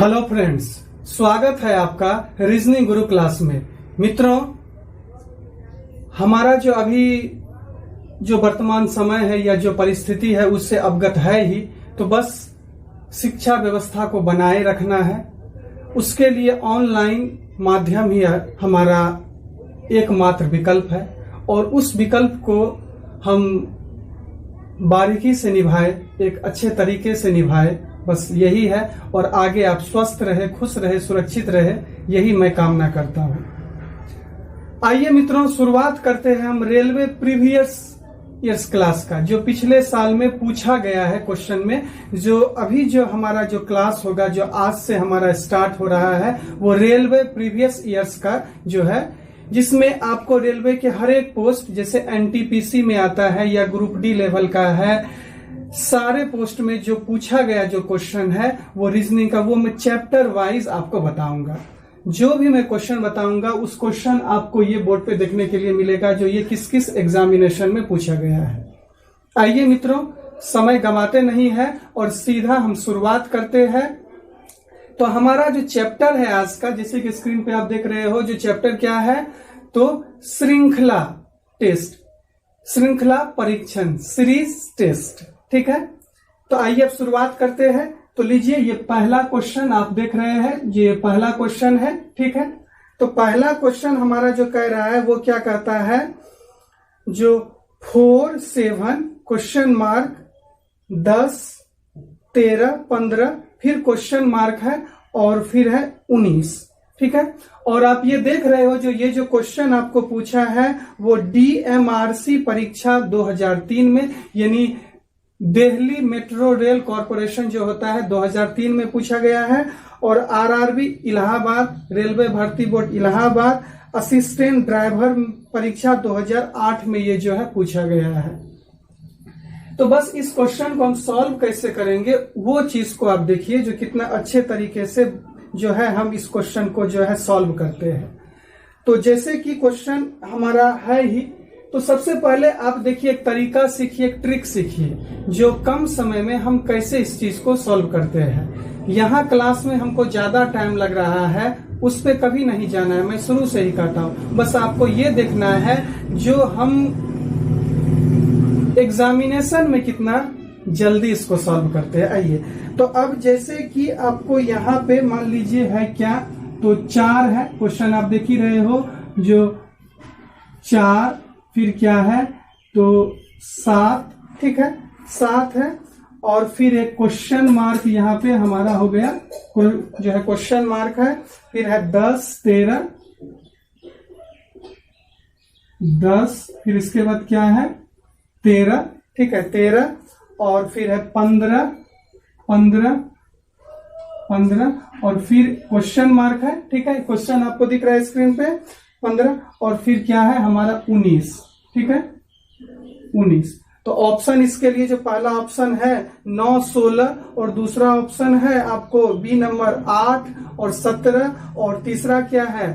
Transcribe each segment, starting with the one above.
Hello friends, स्वागत है आपका रीजनिंग गुरु क्लास में। मित्रों, हमारा जो अभी जो वर्तमान समय है या जो परिस्थिति है उससे अवगत है ही, तो बस शिक्षा व्यवस्था को बनाए रखना है। उसके लिए ऑनलाइन माध्यम ही हमारा एकमात्र विकल्प है और उस विकल्प को हम बारीकी से निभाए, एक अच्छे तरीके से निभाए, बस यही है। और आगे आप स्वस्थ रहे, खुश रहे, सुरक्षित रहे, यही मैं कामना करता हूं। आइए मित्रों, शुरुआत करते हैं हम रेलवे प्रीवियस ईयर्स क्लास का, जो पिछले साल में पूछा गया है क्वेश्चन में। जो अभी जो हमारा जो क्लास होगा, जो आज से हमारा स्टार्ट हो रहा है, वो रेलवे प्रीवियस ईयर्स का जो है, जिसमें आपको रेलवे के हर एक पोस्ट, जैसे एनटीपीसी में आता है या ग्रुप डी लेवल का है, सारे पोस्ट में जो पूछा गया जो क्वेश्चन है वो रीजनिंग का, वो मैं चैप्टर वाइज आपको बताऊंगा। जो भी मैं क्वेश्चन बताऊंगा उस क्वेश्चन आपको ये बोर्ड पे देखने के लिए मिलेगा, जो ये किस किस एग्जामिनेशन में पूछा गया है। आइए मित्रों, समय गंवाते नहीं है और सीधा हम शुरुआत करते हैं। तो हमारा जो चैप्टर है आज का, जैसे कि स्क्रीन पे आप देख रहे हो, जो चैप्टर क्या है, तो श्रृंखला टेस्ट, श्रृंखला परीक्षण, सीरीज टेस्ट। ठीक है, तो आइए अब शुरुआत करते हैं। तो लीजिए, ये पहला क्वेश्चन आप देख रहे हैं, ये पहला क्वेश्चन है। ठीक है, तो पहला क्वेश्चन हमारा जो कह रहा है वो क्या कहता है, जो 4, 7 क्वेश्चन मार्क 10, 13, 15, फिर क्वेश्चन मार्क है और फिर है 19। ठीक है, और आप ये देख रहे हो, जो ये जो क्वेश्चन आपको पूछा है वो डीएमआरसी परीक्षा 2003 में, यानी दिल्ली मेट्रो रेल कॉरपोरेशन जो होता है 2003 में पूछा गया है। और आरआरबी इलाहाबाद, रेलवे भर्ती बोर्ड इलाहाबाद, असिस्टेंट ड्राइवर परीक्षा 2008 में ये जो है पूछा गया है। तो बस इस क्वेश्चन को हम सॉल्व कैसे करेंगे, वो चीज को आप देखिए, जो कितना अच्छे तरीके से जो है हम इस क्वेश्चन को जो है सॉल्व करते हैं। तो जैसे कि क्वेश्चन हमारा है ही, तो सबसे पहले आप देखिए, एक तरीका सीखिए, एक ट्रिक सीखिए, जो कम समय में हम कैसे इस चीज को सॉल्व करते हैं। यहाँ क्लास में हमको ज्यादा टाइम लग रहा है, उस पर कभी नहीं जाना है, मैं शुरू से ही कहता हूँ। बस आपको ये देखना है जो हम एग्जामिनेशन में कितना जल्दी इसको सॉल्व करते हैं। आइए, तो अब जैसे कि आपको यहाँ पे मान लीजिए है क्या, तो 4 है क्वेश्चन, आप देख ही रहे हो, जो 4, फिर क्या है, तो 7। ठीक है, 7 है, और फिर एक क्वेश्चन मार्क यहाँ पे हमारा हो गया, जो है क्वेश्चन मार्क है, फिर है 10, 13, 10, फिर इसके बाद क्या है 13। ठीक है, 13, और फिर है 15, 15, 15, और फिर क्वेश्चन मार्क है। ठीक है, क्वेश्चन आपको दिख रहा है स्क्रीन पे, 15, और फिर क्या है हमारा 19। ठीक है, 19। तो ऑप्शन इसके लिए जो पहला ऑप्शन है 9, 16, और दूसरा ऑप्शन है आपको बी नंबर 8 और 17, और तीसरा क्या है,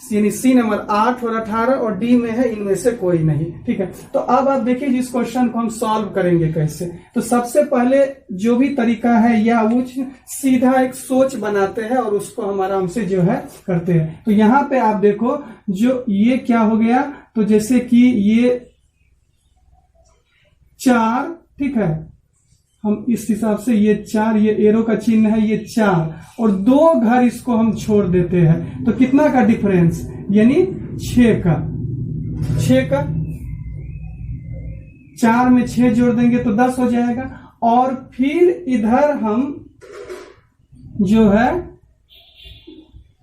यानी सी नंबर 8 और 18, और डी में है इनमें से कोई नहीं। ठीक है, तो अब आप देखिए जिस क्वेश्चन को हम सॉल्व करेंगे कैसे। तो सबसे पहले जो भी तरीका है, या वो सीधा एक सोच बनाते हैं और उसको हम आराम से जो है करते हैं। तो यहाँ पे आप देखो, जो ये क्या हो गया, तो जैसे कि ये 4, ठीक है, हम इस हिसाब से ये 4, ये एरो का चिन्ह है, ये 4, और 2 घर इसको हम छोड़ देते हैं, तो कितना का डिफरेंस, यानी 6 का 4 में 6 जोड़ देंगे तो 10 हो जाएगा। और फिर इधर हम जो है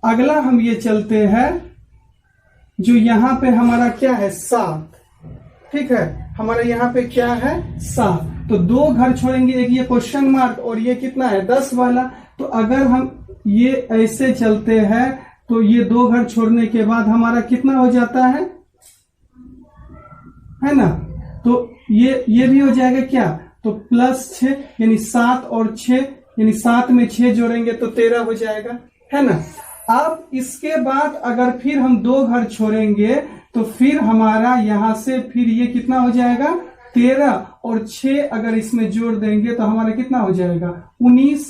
अगला हम ये चलते हैं, जो यहां पे हमारा क्या है 7। ठीक है, हमारा यहाँ पे क्या है 7, तो 2 घर छोड़ेंगे, एक ये क्वेश्चन मार्क और ये कितना है 10 वाला। तो अगर हम ये ऐसे चलते हैं, तो ये 2 घर छोड़ने के बाद हमारा कितना हो जाता है ना, तो ये भी हो जाएगा क्या, तो +6, यानी 7 और 6, यानी 7 में 6 जोड़ेंगे तो 13 हो जाएगा, है ना। अब इसके बाद अगर फिर हम 2 घर छोड़ेंगे, तो फिर हमारा यहां से फिर ये कितना हो जाएगा 13, और 6 अगर इसमें जोड़ देंगे तो हमारा कितना हो जाएगा 19।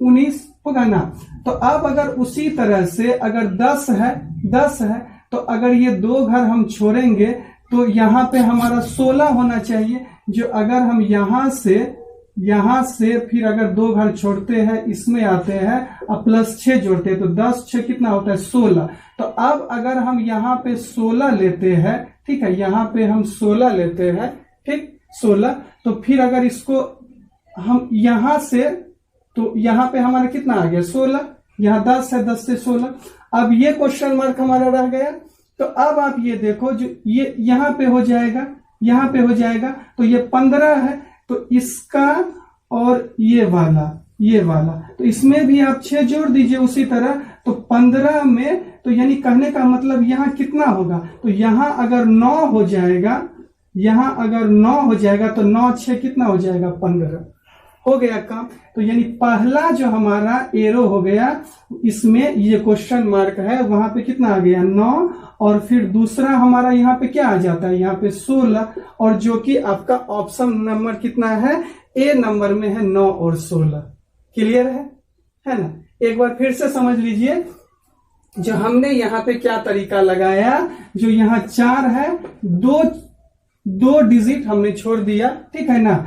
19 होगा ना। तो अब अगर उसी तरह से अगर 10 है तो अगर ये 2 घर हम छोड़ेंगे तो यहाँ पे हमारा 16 होना चाहिए। जो अगर हम यहाँ से फिर अगर 2 घर छोड़ते हैं, इसमें आते हैं और प्लस 6 जोड़ते हैं तो 10 6 कितना होता है 16। तो अब अगर हम यहाँ पे 16 लेते हैं, ठीक है, यहाँ पे हम 16 लेते हैं, ठीक 16, तो फिर अगर इसको हम यहाँ से, तो यहाँ पे हमारा कितना आ गया 16, यहाँ 10 है, 10 से 16। अब ये क्वेश्चन मार्क हमारा रह गया। तो अब आप ये देखो, जो ये यहाँ पे हो जाएगा, यहाँ पे हो जाएगा, तो ये 15 है, तो इसका और ये वाला तो इसमें भी आप 6 जोड़ दीजिए उसी तरह। तो 15 में, तो यानी कहने का मतलब यहाँ कितना होगा, तो यहाँ अगर 9 हो जाएगा, यहाँ अगर 9 हो जाएगा तो 9 6 कितना हो जाएगा 15 हो गया काम। तो यानी पहला जो हमारा एरो हो गया, इसमें ये क्वेश्चन मार्क है, वहां पे कितना आ गया 9, और फिर दूसरा हमारा यहाँ पे क्या आ जाता है, यहाँ पे 16, और जो कि आपका ऑप्शन नंबर कितना है, ए नंबर में है 9 और 16। क्लियर है ना। एक बार फिर से समझ लीजिए, जो हमने यहाँ पे क्या तरीका लगाया, जो यहाँ 4 है, दो डिजिट हमने छोड़ दिया, ठीक है ना,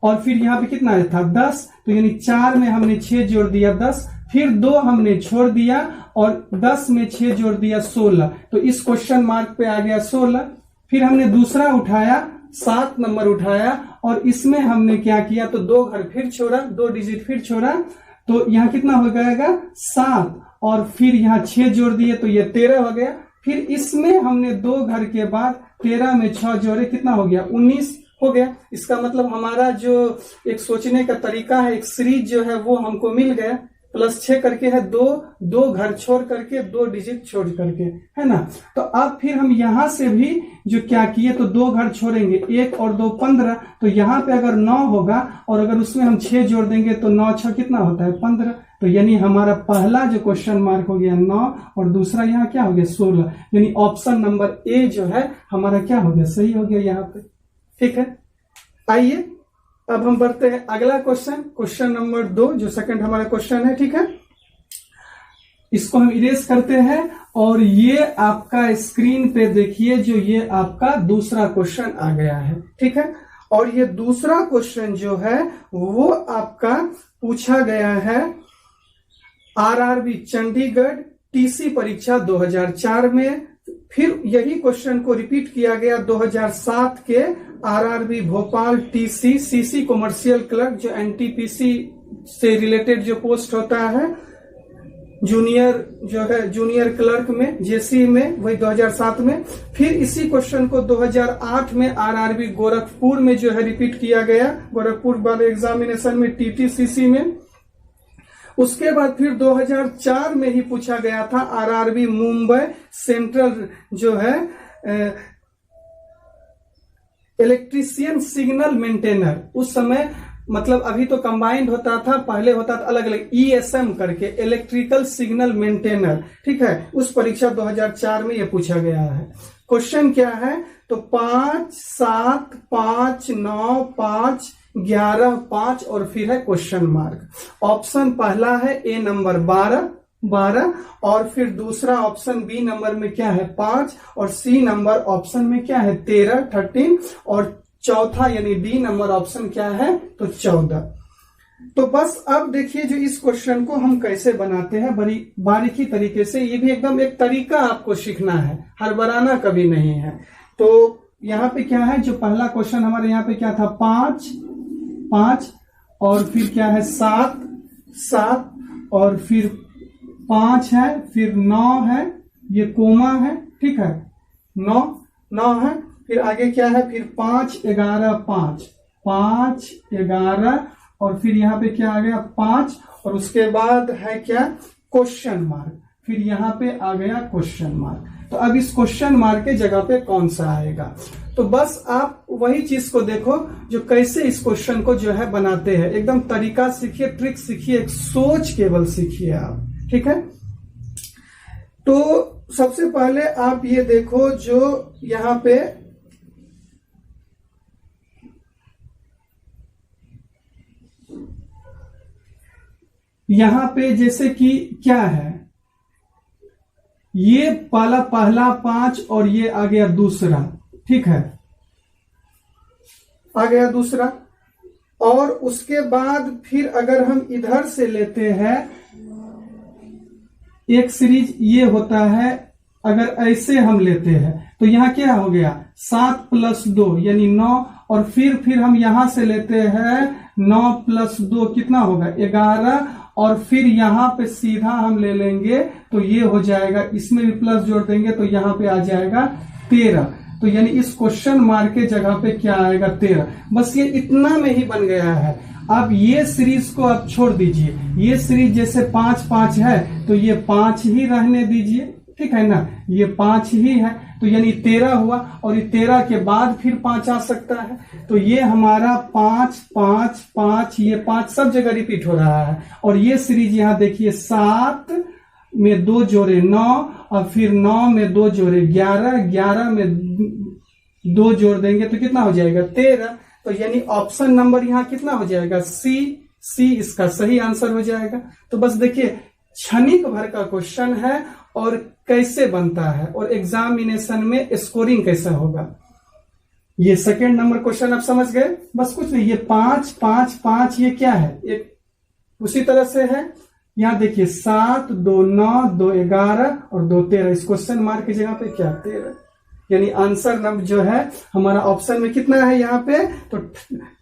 और फिर यहाँ पे कितना था 10, तो यानी 4 में हमने 6 जोड़ दिया 10, फिर 2 हमने छोड़ दिया और 10 में 6 जोड़ दिया 16, तो इस क्वेश्चन मार्क पे आ गया 16। फिर हमने दूसरा उठाया, 7 नंबर उठाया, और इसमें हमने क्या किया, तो 2 घर फिर छोड़ा, 2 डिजिट फिर छोड़ा, तो यहाँ कितना हो जाएगा 7, और फिर यहाँ 6 जोड़ दिए तो ये 13 हो गया। फिर इसमें हमने 2 घर के बाद 13 में 6 जोड़े, कितना हो गया 19 हो गया। इसका मतलब हमारा जो एक सोचने का तरीका है, एक सीरीज जो है वो हमको मिल गया। प्लस 6 करके है 2 घर छोड़ करके, 2 डिजिट छोड़ करके, है ना। तो अब फिर हम यहां से भी जो क्या किए, तो 2 घर छोड़ेंगे, 1 और 2 15, तो यहाँ पे अगर 9 होगा और अगर उसमें हम 6 जोड़ देंगे तो 9 6 कितना होता है 15। तो यानी हमारा पहला जो क्वेश्चन मार्क हो गया 9, और दूसरा यहाँ क्या हो गया 16, यानी ऑप्शन नंबर ए जो है हमारा क्या हो गया, सही हो गया यहाँ पे। ठीक है, आइए अब हम बढ़ते हैं अगला क्वेश्चन नंबर 2, जो सेकंड हमारा क्वेश्चन है। ठीक है, इसको हम इरेज करते हैं, और ये आपका स्क्रीन पे देखिए, जो ये आपका दूसरा क्वेश्चन आ गया है। ठीक है, और ये दूसरा क्वेश्चन जो है वो आपका पूछा गया है आरआरबी चंडीगढ़ टीसी परीक्षा 2004 में। फिर यही क्वेश्चन को रिपीट किया गया 2007 के RRB Bhopal TC CC commercial clerk, जो एनटीपीसी से रिलेटेड जो पोस्ट होता है, जूनियर क्लर्क में, जेसी में, वही 2007 में। फिर इसी क्वेश्चन को 2008 में आरआरबी गोरखपुर में जो है रिपीट किया गया, गोरखपुर वाले एग्जामिनेशन में टीटीसीसी में। उसके बाद फिर 2004 में ही पूछा गया था आरआरबी मुंबई सेंट्रल जो है इलेक्ट्रीशियन सिग्नल मेंटेनर। उस समय मतलब अभी तो कंबाइंड होता था, पहले होता था अलग अलग, ईएसएम करके, इलेक्ट्रिकल सिग्नल मेंटेनर। ठीक है, उस परीक्षा 2004 में ये पूछा गया है। क्वेश्चन क्या है, तो 5 7 5 9 5 11 5 और फिर है क्वेश्चन मार्क। ऑप्शन पहला है ए नंबर 12, और फिर दूसरा ऑप्शन बी नंबर में क्या है 5, और सी नंबर ऑप्शन में क्या है 13 और चौथा यानी डी नंबर ऑप्शन क्या है तो 14। तो बस अब देखिए जो इस क्वेश्चन को हम कैसे बनाते हैं बड़ी बारीकी तरीके से। ये भी एकदम एक तरीका आपको सीखना है, हड़बड़ाना कभी नहीं है। तो यहाँ पे क्या है, जो पहला क्वेश्चन हमारे यहाँ पे क्या था 5 और फिर क्या है 7 और फिर 5 है, फिर 9 है, ये कोमा है। ठीक है, 9 है, फिर आगे क्या है, फिर 5 11 5 11 और फिर यहाँ पे क्या आ गया 5, और उसके बाद है क्या क्वेश्चन मार्क, फिर यहाँ पे आ गया क्वेश्चन मार्क। तो अब इस क्वेश्चन मार्क के जगह पे कौन सा आएगा, तो बस आप वही चीज को देखो जो कैसे इस क्वेश्चन को जो है बनाते हैं। एकदम तरीका सीखिए, ट्रिक सीखिए, एक सोच केवल सीखिए आप। ठीक है, तो सबसे पहले आप ये देखो जो यहाँ पे यहां पे जैसे कि क्या है, ये पहला 5 और ये आ गया दूसरा, ठीक है, आ गया दूसरा। और उसके बाद फिर अगर हम इधर से लेते हैं एक सीरीज, ये होता है, अगर ऐसे हम लेते हैं तो यहां क्या हो गया 7 + 2 यानी 9, और फिर हम यहां से लेते हैं 9 + 2 कितना होगा 11, और फिर यहां पे सीधा हम ले लेंगे तो ये हो जाएगा, इसमें भी प्लस जोड़ देंगे तो यहां पे आ जाएगा 13। तो यानी इस क्वेश्चन मार्क के जगह पे क्या आएगा 13। बस ये इतना में ही बन गया है। अब ये सीरीज को आप छोड़ दीजिए, ये सीरीज जैसे 5 5 है तो ये 5 ही रहने दीजिए, ठीक है ना, ये 5 ही है तो यानी 13 हुआ, और ये 13 के बाद फिर 5 आ सकता है, तो ये हमारा 5 5 5, ये 5 सब जगह रिपीट हो रहा है। और ये सीरीज यहां देखिए 7 में 2 जोड़े 9, और फिर 9 में 2 जोड़े 11, 11 में 2 जोड़ देंगे तो कितना हो जाएगा 13। तो यानी ऑप्शन नंबर यहां कितना हो जाएगा सी इसका सही आंसर हो जाएगा। तो बस देखिए क्षणिक भर का क्वेश्चन है और कैसे बनता है और एग्जामिनेशन में स्कोरिंग कैसा होगा। ये सेकेंड नंबर क्वेश्चन आप समझ गए। बस कुछ नहीं, ये 5 5 5 ये क्या है, एक उसी तरह से है। यहां देखिए 7 2 9 2 11 और 2 13, इस क्वेश्चन मार्क की जगह पे क्या 13, यानी आंसर नंबर जो है हमारा ऑप्शन में कितना है यहाँ पे, तो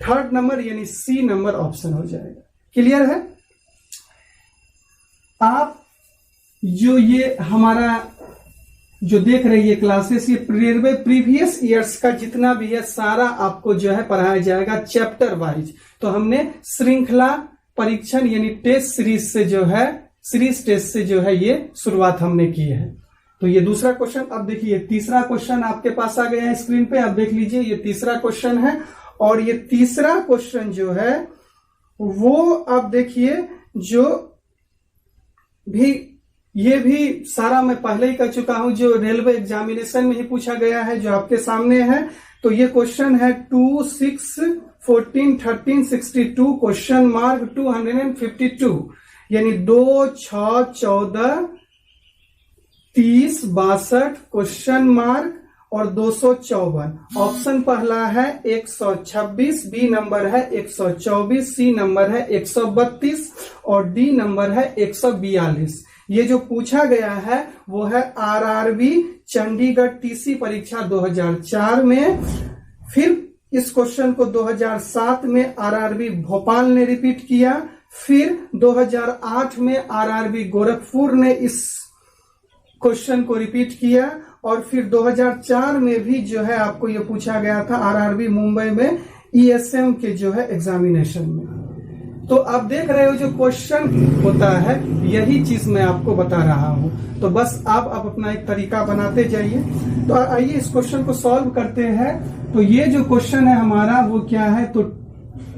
थर्ड नंबर यानी सी नंबर ऑप्शन हो जाएगा। क्लियर है। आप जो ये हमारा जो देख रहे हैं क्लासेस, ये प्रीवियस ईयर्स का जितना भी है सारा आपको जो है पढ़ाया जाएगा चैप्टर वाइज। तो हमने श्रृंखला परीक्षण यानी टेस्ट सीरीज से जो है, सीरीज टेस्ट से जो है ये शुरुआत हमने की है। तो ये दूसरा क्वेश्चन। अब देखिए तीसरा क्वेश्चन आपके पास आ गया है स्क्रीन पे, आप देख लीजिए ये तीसरा क्वेश्चन है। और ये तीसरा क्वेश्चन जो है वो आप देखिए जो भी, ये भी सारा मैं पहले ही कर चुका हूं, जो रेलवे एग्जामिनेशन में ही पूछा गया है, जो आपके सामने है। तो ये क्वेश्चन है 2 6 14 13 62 क्वेश्चन मार्क 252, यानी 2 6 14 30 62 क्वेश्चन मार्क और 254। ऑप्शन पहला है 126, बी नंबर है 124, सी नंबर है 132 और डी नंबर है 142। ये जो पूछा गया है वो है आरआरबी चंडीगढ़ टीसी परीक्षा 2004 में। फिर इस क्वेश्चन को 2007 में आरआरबी भोपाल ने रिपीट किया। फिर 2008 में आरआरबी गोरखपुर ने इस क्वेश्चन को रिपीट किया। और फिर 2004 में भी जो है आपको ये पूछा गया था आरआरबी मुंबई में ईएसएम के जो है एग्जामिनेशन में। तो आप देख रहे हो जो क्वेश्चन होता है यही चीज मैं आपको बता रहा हूं। तो बस आप अपना एक तरीका बनाते जाइए। तो आइए इस क्वेश्चन को सॉल्व करते हैं। तो ये जो क्वेश्चन है हमारा वो क्या है, तो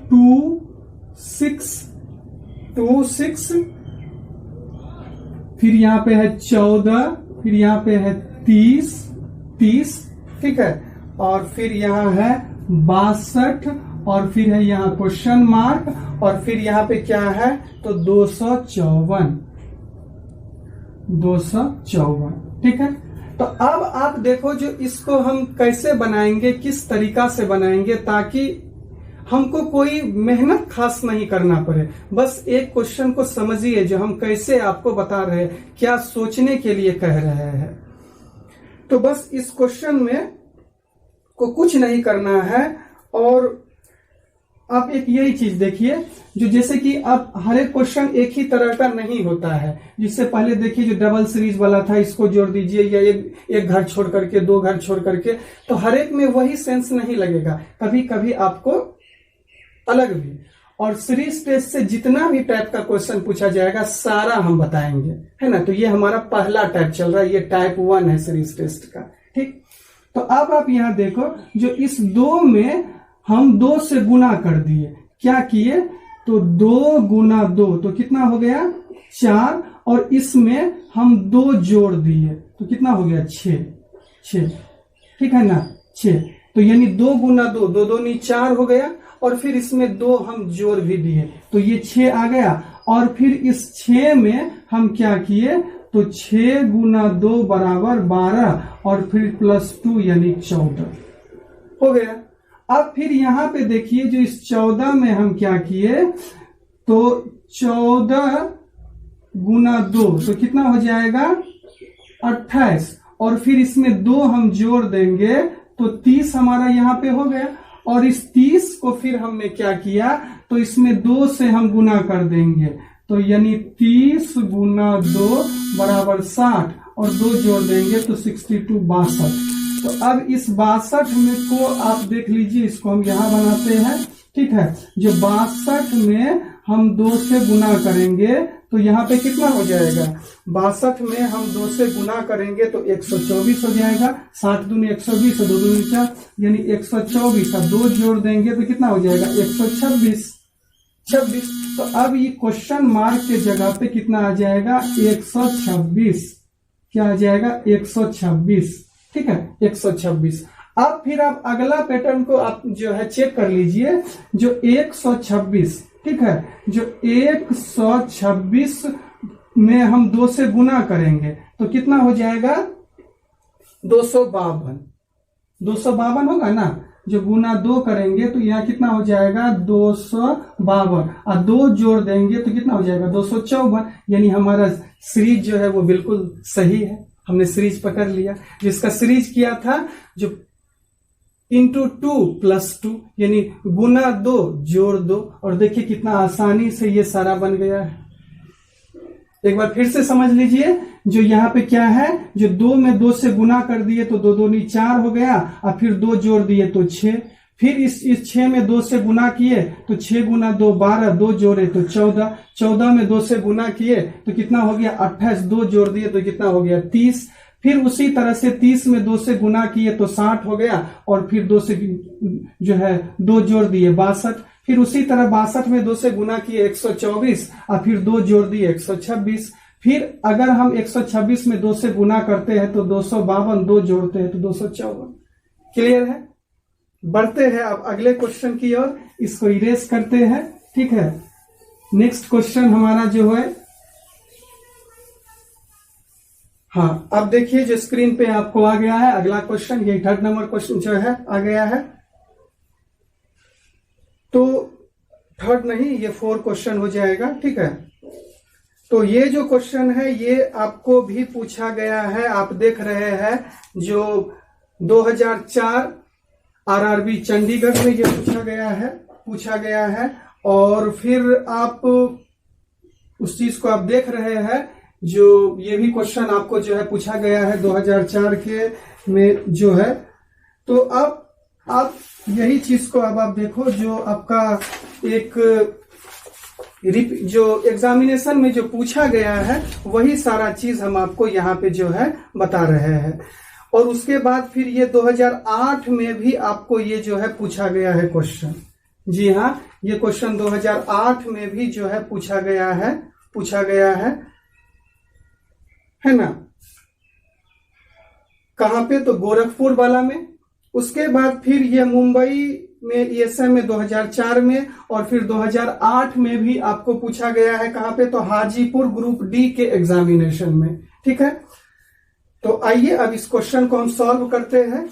2 6 फिर यहां पे है 14, फिर यहां पे है 30, ठीक है, और फिर यहां है 62 और फिर है यहाँ क्वेश्चन मार्क और फिर यहाँ पे क्या है तो 254, ठीक है। तो अब आप देखो जो इसको हम कैसे बनाएंगे, किस तरीका से बनाएंगे ताकि हमको कोई मेहनत खास नहीं करना पड़े। बस एक क्वेश्चन को समझिए जो हम कैसे आपको बता रहे हैं, क्या सोचने के लिए कह रहे हैं। तो बस इस क्वेश्चन में को कुछ नहीं करना है। और आप एक यही चीज देखिए जो जैसे कि अब हर एक क्वेश्चन एक ही तरह का नहीं होता है। जिससे पहले देखिए जो डबल सीरीज वाला था इसको जोड़ दीजिए, या एक घर छोड़ करके 2 घर छोड़ करके, तो हर एक में वही सेंस नहीं लगेगा, कभी कभी आपको अलग भी। और सीरीज टेस्ट से जितना भी टाइप का क्वेश्चन पूछा जाएगा सारा हम बताएंगे, है ना। तो ये हमारा पहला टाइप चल रहा है, ये टाइप 1 है सीरीज टेस्ट का, ठीक। तो अब आप यहां देखो जो इस 2 में हम 2 से गुना कर दिए, क्या किए तो 2 गुना 2 तो कितना हो गया 4, और इसमें हम 2 जोड़ दिए तो कितना हो गया 6, ठीक है ना 6। तो यानी 2 गुना 2, 2 दूनी 4 हो गया। और फिर इसमें 2 हम जोड़ भी दिए तो ये 6 आ गया। और फिर इस 6 में हम क्या किए तो 6 गुना 2 बराबर 12 और फिर +2 यानी 14 हो गया। अब फिर यहाँ पे देखिए जो इस 14 में हम क्या किए तो 14 गुना 2 तो कितना हो जाएगा 28 और फिर इसमें 2 हम जोड़ देंगे तो 30 हमारा यहाँ पे हो गया। और इस 30 को फिर हमने क्या किया तो इसमें 2 से हम गुना कर देंगे तो यानी 30 गुना 2 बराबर 60 और 2 जोड़ देंगे तो 62 तो अब इस 62 में को आप देख लीजिए, इसको हम यहाँ बनाते हैं, ठीक है। जो 62 में हम 2 से गुना करेंगे तो यहाँ पे कितना हो जाएगा 62 में हम 2 से गुना करेंगे तो 124 हो जाएगा। 60 दूनी 120 2 दूनी 4 यानी 124 और 2 जोड़ देंगे तो कितना हो जाएगा 126। तो अब ये क्वेश्चन मार्क के जगह पे कितना आ जाएगा 126। क्या आ जाएगा 126, ठीक है 126। अब फिर आप अगला पैटर्न को आप जो है चेक कर लीजिए। जो 126, ठीक है, जो 126 में हम 2 से गुना करेंगे तो कितना हो जाएगा 252 होगा ना। जो गुना 2 करेंगे तो यहाँ कितना हो जाएगा 252 और 2 जोड़ देंगे तो कितना हो जाएगा 254 यानी हमारा सीरीज जो है वो बिल्कुल सही है। हमने सीरीज पकड़ लिया। जिसका सीरीज किया था जो इंटू 2 + 2 यानी गुना 2 जोड़ 2 और देखिए कितना आसानी से ये सारा बन गया है। एक बार फिर से समझ लीजिए। जो यहाँ पे क्या है जो 2 में 2 से गुना कर दिए तो 2 दूनी 4 हो गया और फिर 2 जोड़ दिए तो 6। फिर इस 6 में 2 से गुना किए तो 6 गुना 2 12 2 जोड़े तो 14 में 2 से गुना किए तो कितना हो गया 28 2 जोड़ दिए तो कितना हो गया 30। फिर उसी तरह से 30 में 2 से गुना किए तो 60 हो गया और फिर 2 से जो है 2 जोड़ दिए 62। फिर उसी तरह 62 में 2 से गुना किए 124 और फिर 2 जोड़ दिए 126। फिर अगर हम 126 में 2 से गुना करते हैं तो 252 2 जोड़ते हैं तो 254। क्लियर है। बढ़ते हैं अब अगले क्वेश्चन की ओर। इसको इरेज करते हैं, ठीक है। नेक्स्ट क्वेश्चन हमारा जो है, हाँ अब देखिए जो स्क्रीन पे आपको आ गया है अगला क्वेश्चन, ये 3rd नंबर क्वेश्चन जो है आ गया है। तो 3rd नहीं ये 4 क्वेश्चन हो जाएगा, ठीक है। तो ये जो क्वेश्चन है ये आपको भी पूछा गया है। आप देख रहे हैं जो 2004 आरआरबी चंडीगढ़ में ये पूछा गया है और फिर आप उस चीज को आप देख रहे हैं जो ये भी क्वेश्चन आपको जो है पूछा गया है 2004 के में जो है। तो अब आप यही चीज को अब आप देखो जो आपका एक जो एग्जामिनेशन में जो पूछा गया है वही सारा चीज हम आपको यहाँ पे जो है बता रहे हैं। और उसके बाद फिर ये 2008 में भी आपको ये जो है पूछा गया है क्वेश्चन। जी हाँ, ये क्वेश्चन 2008 में भी जो है पूछा गया है ना। कहां पे तो गोरखपुर वाला में। उसके बाद फिर ये मुंबई में ईएसएम में 2004 में और फिर 2008 में भी आपको पूछा गया है। कहां पे तो हाजीपुर ग्रुप डी के एग्जामिनेशन में, ठीक है। तो आइए अब इस क्वेश्चन को हम सॉल्व करते हैं।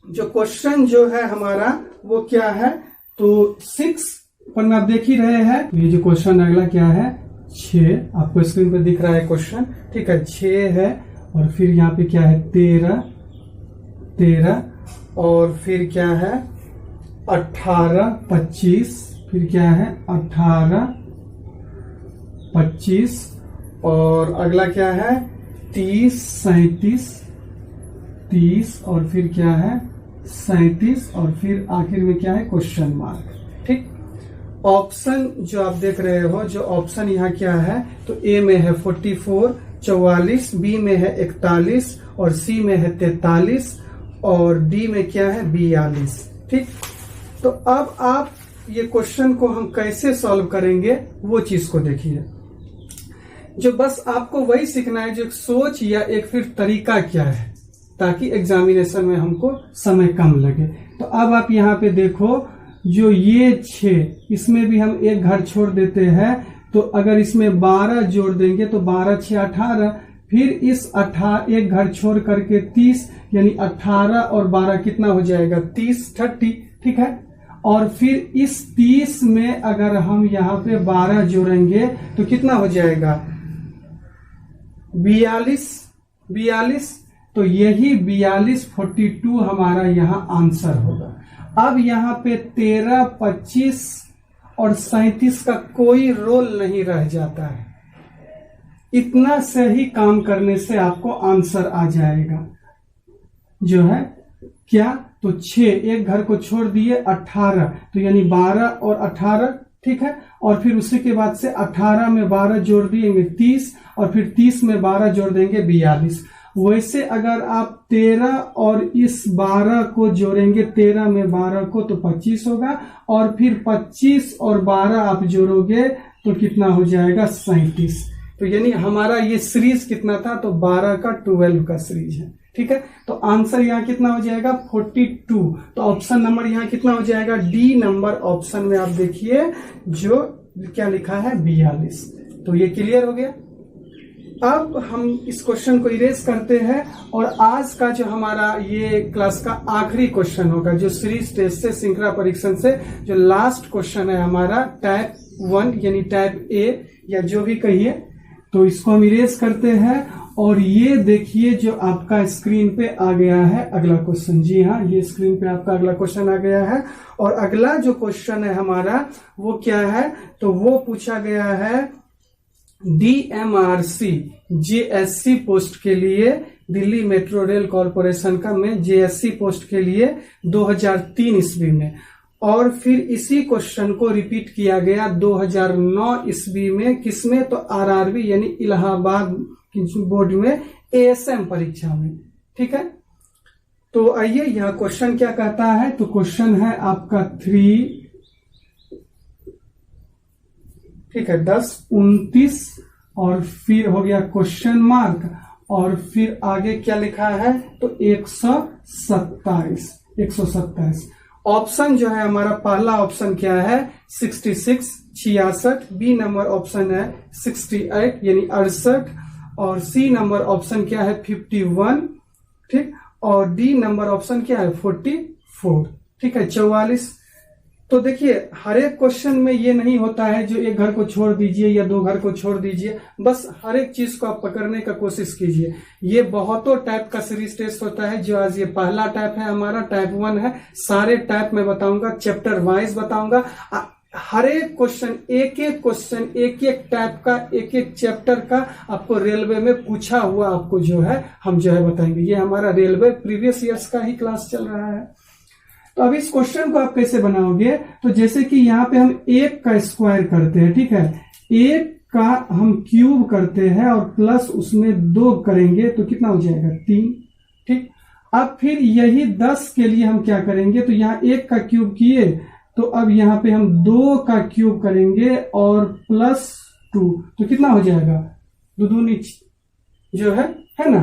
जो क्वेश्चन जो है हमारा वो क्या है तो 6 पर आप देख ही रहे हैं। ये जो क्वेश्चन अगला क्या है 6, आपको स्क्रीन पे दिख रहा है क्वेश्चन, ठीक है। 6 है और फिर यहाँ पे क्या है 13 और फिर क्या है 18 25, फिर क्या है 18 25 और अगला क्या है 30 37 और फिर क्या है 37 और फिर आखिर में क्या है क्वेश्चन मार्क, ठीक। ऑप्शन जो आप देख रहे हो जो ऑप्शन यहाँ क्या है तो ए में है 44 44, बी में है 41 और सी में है 43 और डी में क्या है 42, ठीक। तो अब आप ये क्वेश्चन को हम कैसे सॉल्व करेंगे वो चीज को देखिए। जो बस आपको वही सीखना है जो एक सोच या एक फिर तरीका क्या है ताकि एग्जामिनेशन में हमको समय कम लगे। तो अब आप यहाँ पे देखो जो ये 6 इसमें भी हम एक घर छोड़ देते हैं, तो अगर इसमें 12 जोड़ देंगे तो 12 6 18, फिर इस 18 एक घर छोड़ करके 30, यानी 18 और 12 कितना हो जाएगा 30 30, ठीक है। और फिर इस 30 में अगर हम यहाँ पे 12 जोड़ेंगे तो कितना हो जाएगा 42, तो यही 42 हमारा यहाँ आंसर होगा। अब यहाँ पे 13, 25 और 37 का कोई रोल नहीं रह जाता है। इतना से ही काम करने से आपको आंसर आ जाएगा, जो है क्या, तो 6 एक घर को छोड़ दिए 18, तो यानी 12 और 18, ठीक है। और फिर उसी के बाद से 18 में 12 जोड़ दिएंगे 30, और फिर 30 में 12 जोड़ देंगे 42। वैसे अगर आप 13 और इस 12 को जोड़ेंगे, 13 में 12 को, तो 25 होगा, और फिर 25 और 12 आप जोड़ोगे तो कितना हो जाएगा 37। तो यानी हमारा ये सीरीज कितना था, तो 12 का 12 का सीरीज है, ठीक है। तो आंसर यहाँ कितना हो जाएगा 42। तो ऑप्शन नंबर यहाँ कितना हो जाएगा, डी नंबर ऑप्शन में आप देखिए जो क्या लिखा है 42। तो ये क्लियर हो गया। अब हम इस क्वेश्चन को इरेज करते हैं और आज का जो हमारा ये क्लास का आखिरी क्वेश्चन होगा, जो सीरीज टेस्ट से, श्रृंखला परीक्षण से जो लास्ट क्वेश्चन है हमारा टाइप 1 यानी टाइप ए या जो भी कहिए, तो इसको हम इरेज करते हैं। और ये देखिए जो आपका स्क्रीन पे आ गया है अगला क्वेश्चन। जी हाँ, ये स्क्रीन पे आपका अगला क्वेश्चन आ गया है। और अगला जो क्वेश्चन है हमारा वो क्या है, तो वो पूछा गया है DMRC JSC पोस्ट के लिए, दिल्ली मेट्रो रेल कॉरपोरेशन का में JSC पोस्ट के लिए 2003 ईस्वी में। और फिर इसी क्वेश्चन को रिपीट किया गया 2009 ईस्वी में, किसमें, तो RRB यानी इलाहाबाद बोर्ड में ASM परीक्षा में, ठीक है। तो आइए यहाँ क्वेश्चन क्या कहता है, तो क्वेश्चन है आपका 3, ठीक है, 10 29 और फिर हो गया क्वेश्चन मार्क, और फिर आगे क्या लिखा है, तो 127। ऑप्शन जो है हमारा पहला ऑप्शन क्या है 66 66, बी नंबर ऑप्शन है 68 यानी 68, और सी नंबर ऑप्शन क्या है 51, ठीक, और डी नंबर ऑप्शन क्या है 44, ठीक है 44। तो देखिए हर एक क्वेश्चन में ये नहीं होता है जो एक घर को छोड़ दीजिए या 2 घर को छोड़ दीजिए, बस हर एक चीज को आप पकड़ने का कोशिश कीजिए। ये बहुतों टाइप का सीरीज टेस्ट होता है, जो आज ये पहला टाइप है हमारा टाइप 1 है। सारे टाइप में बताऊंगा, चैप्टर वाइज बताऊंगा। हर एक क्वेश्चन, एक एक क्वेश्चन, एक एक टाइप का, एक एक चैप्टर का आपको रेलवे में पूछा हुआ आपको जो है हम जो है बताएंगे। ये हमारा रेलवे प्रीवियस ईयर्स का ही क्लास चल रहा है। तो अब इस क्वेश्चन को आप कैसे बनाओगे, तो जैसे कि यहाँ पे हम 1 का स्क्वायर करते हैं, ठीक है, 1 का हम क्यूब करते हैं और प्लस उसमें 2 करेंगे तो कितना हो जाएगा 3, ठीक। अब फिर यही 10 के लिए हम क्या करेंगे, तो यहाँ 1 का क्यूब किए, तो अब यहाँ पे हम 2 का क्यूब करेंगे और प्लस 2, तो कितना हो जाएगा 2 दूनी जो है ना,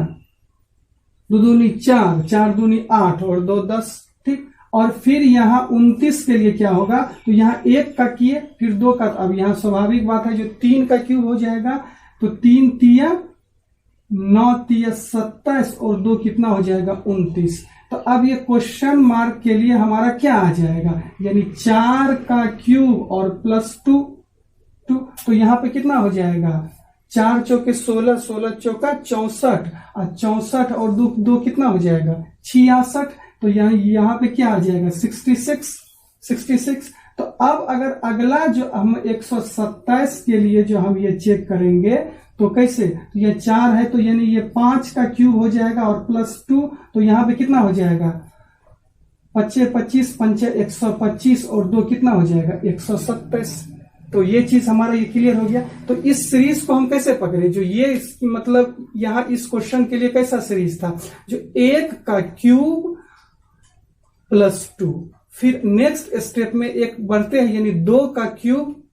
2 दूनी 4, 4 दूनी 8 और 2 10, ठीक। और फिर यहाँ 29 के लिए क्या होगा, तो यहाँ 1 का किए फिर 2 का, अब यहाँ स्वाभाविक बात है जो 3 का क्यूब हो जाएगा, तो 3 तिया 9 तिया 27 और 2 कितना हो जाएगा 29। तो अब ये क्वेश्चन मार्क के लिए हमारा क्या आ जाएगा, यानी 4 का क्यूब और प्लस 2, तो यहाँ पे कितना हो जाएगा 4 चौके 16, 16 चौका 64, और 64 और 2 कितना हो जाएगा 66। तो यहाँ पे क्या आ जाएगा 66। तो अब अगर अगला जो हम 127 के लिए जो हम ये चेक करेंगे तो कैसे, तो ये 4 है तो यानी ये 5 का क्यूब हो जाएगा और प्लस 2, तो यहाँ पे कितना हो जाएगा 25 25 5 125 और 2 कितना हो जाएगा 127। तो ये चीज हमारा ये क्लियर हो गया। तो इस सीरीज को हम कैसे पकड़े, जो ये मतलब यहाँ इस क्वेश्चन के लिए कैसा सीरीज था, जो 1 का क्यूब प्लस 2, फिर नेक्स्ट स्टेप में एक बढ़ते हैं यानी 2 का क्यूब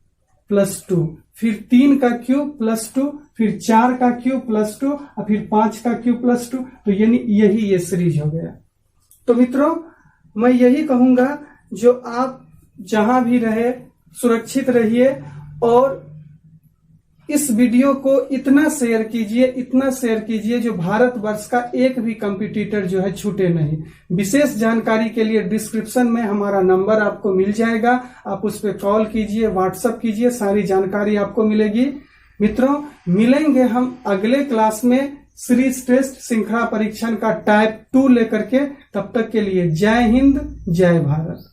प्लस 2, फिर 3 का क्यूब प्लस 2, फिर 4 का क्यूब प्लस 2 और फिर 5 का क्यूब प्लस 2, तो यानी यही ये सीरीज हो गया। तो मित्रों मैं यही कहूंगा जो आप जहां भी रहे सुरक्षित रहिए और इस वीडियो को इतना शेयर कीजिए जो भारतवर्ष का एक भी कंपटीटर जो है छूटे नहीं। विशेष जानकारी के लिए डिस्क्रिप्शन में हमारा नंबर आपको मिल जाएगा, आप उस पर कॉल कीजिए, व्हाट्सएप कीजिए, सारी जानकारी आपको मिलेगी। मित्रों, मिलेंगे हम अगले क्लास में सीरीज टेस्ट श्रृंखला परीक्षण का टाइप 2 लेकर के। तब तक के लिए जय हिंद, जय भारत।